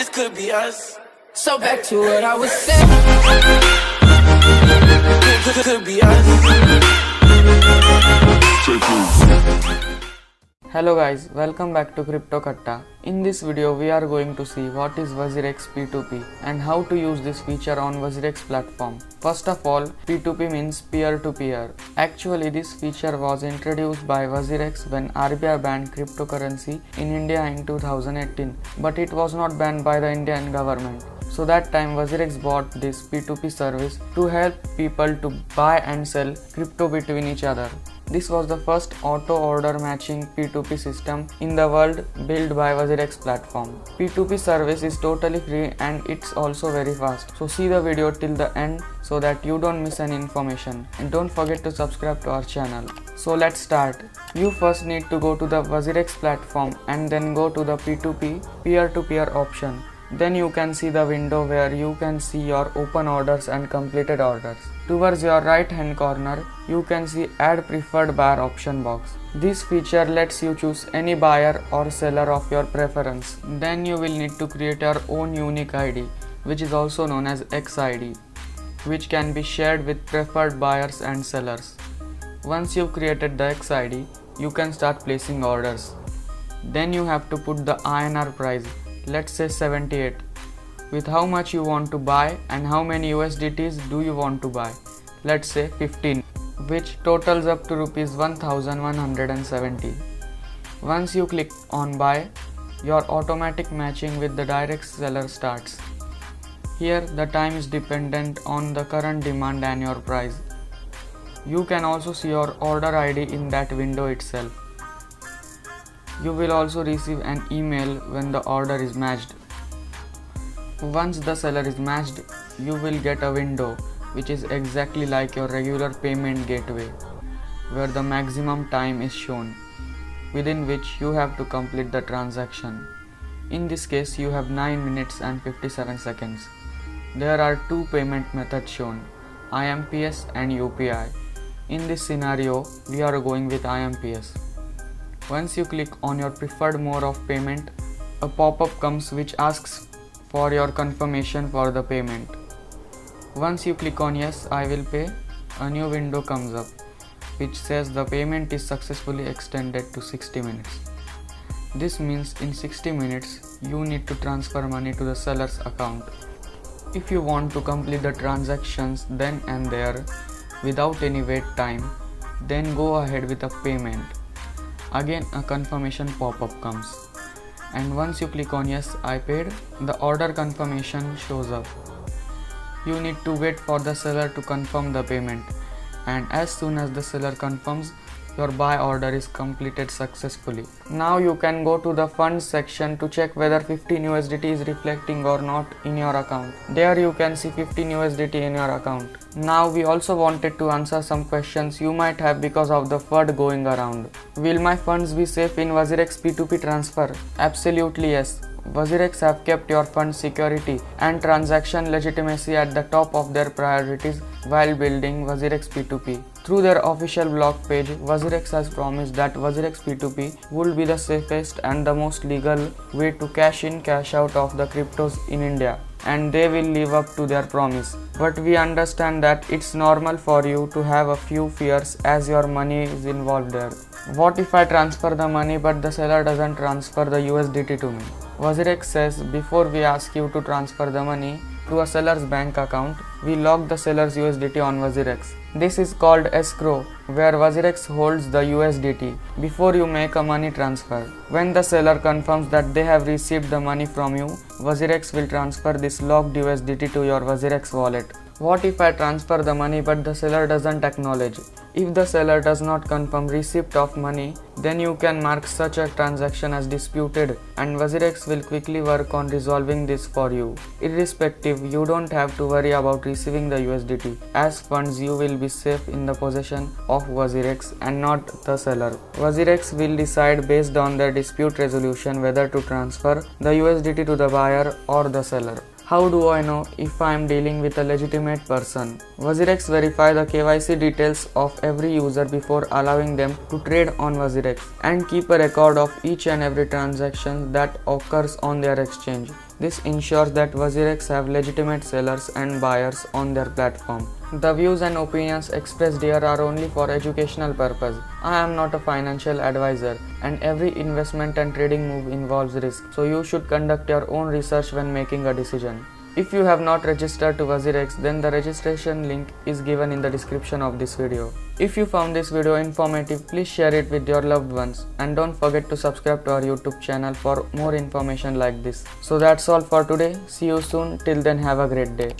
this could be us. So back to what I was saying. Could be us. Hello guys, welcome back to Katta. In this video we are going to see what is WazirX P2P and how to use this feature on WazirX platform. First of all, P2P means peer-to-peer. Actually this feature was introduced by WazirX when RBI banned cryptocurrency in India in 2018, but it was not banned by the Indian government. So that time WazirX bought this P2P service to help people to buy and sell crypto between each other. This was the first auto-order matching P2P system in the world built by WazirX platform. P2P service is totally free and it's also very fast. So see the video till the end so that you don't miss any information. And don't forget to subscribe to our channel. So let's start. You first need to go to the WazirX platform and then go to the P2P peer-to-peer option. Then you can see the window where you can see your open orders and completed orders. Towards your right hand corner, you can see Add Preferred Buyer option box. This feature lets you choose any buyer or seller of your preference. Then you will need to create your own unique ID, which is also known as XID, which can be shared with preferred buyers and sellers. Once you've created the XID, you can start placing orders. Then you have to put the INR price. Let's say 78, with how much you want to buy and how many USDTs do you want to buy. Let's say 15, which totals up to rupees 1170. Once you click on buy, your automatic matching with the direct seller starts. Here the time is dependent on the current demand and your price. You can also see your order ID in that window itself. You will also receive an email when the order is matched. Once the seller is matched, you will get a window which is exactly like your regular payment gateway, where the maximum time is shown, within which you have to complete the transaction. In this case, you have 9 minutes and 57 seconds. There are two payment methods shown, IMPS and UPI. In this scenario, we are going with IMPS. Once you click on your preferred mode of payment, a pop-up comes which asks for your confirmation for the payment. Once you click on yes, I will pay, a new window comes up which says the payment is successfully extended to 60 minutes. This means in 60 minutes you need to transfer money to the seller's account. If you want to complete the transactions then and there without any wait time, then go ahead with a payment. Again a confirmation pop-up comes, and once you click on yes, I paid, the order confirmation shows up. You need to wait for the seller to confirm the payment, and as soon as the seller confirms, your buy order is completed successfully. Now you can go to the funds section to check whether 15 USDT is reflecting or not in your account. There you can see 15 USDT in your account. Now we also wanted to answer some questions you might have because of the FUD going around. Will my funds be safe in WazirX P2P transfer? Absolutely yes. WazirX have kept your fund security and transaction legitimacy at the top of their priorities while building WazirX P2P. Through their official blog page, WazirX has promised that WazirX P2P will be the safest and the most legal way to cash in, cash out of the cryptos in India, and they will live up to their promise. But we understand that it's normal for you to have a few fears as your money is involved there. What if I transfer the money but the seller doesn't transfer the USDT to me? WazirX says before we ask you to transfer the money to a seller's bank account, we lock the seller's USDT on WazirX. This is called escrow, where WazirX holds the USDT before you make a money transfer. When the seller confirms that they have received the money from you, WazirX will transfer this locked USDT to your WazirX wallet. What if I transfer the money but the seller doesn't acknowledge? If the seller does not confirm receipt of money, then you can mark such a transaction as disputed, and WazirX will quickly work on resolving this for you. Irrespective, you don't have to worry about receiving the USDT, as funds you will be safe in the possession of WazirX and not the seller. WazirX will decide based on their dispute resolution whether to transfer the USDT to the buyer or the seller. How do I know if I am dealing with a legitimate person? WazirX verify the KYC details of every user before allowing them to trade on WazirX and keep a record of each and every transaction that occurs on their exchange. This ensures that WazirX have legitimate sellers and buyers on their platform. The views and opinions expressed here are only for educational purpose. I am not a financial advisor, and every investment and trading move involves risk, so you should conduct your own research when making a decision. If you have not registered to WazirX, then the registration link is given in the description of this video. If you found this video informative, please share it with your loved ones, and don't forget to subscribe to our YouTube channel for more information like this. So that's all for today. See you soon. Till then, have a great day.